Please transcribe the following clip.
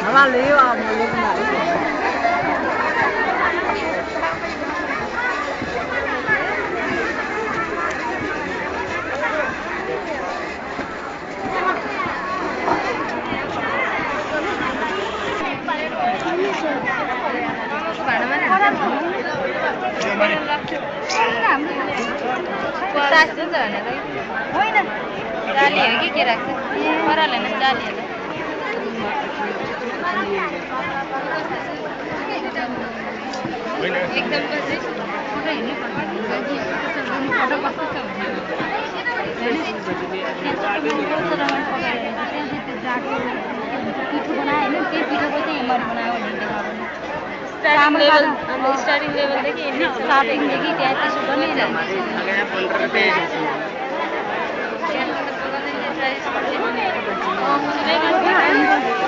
Hava leo a mulai kembali. जाली के राख्छ पराले न जाली एकदम बजे फोटो हिँड्नु स्टार्टिङ लेभलदेखि त्यहाँ त्यसो पनि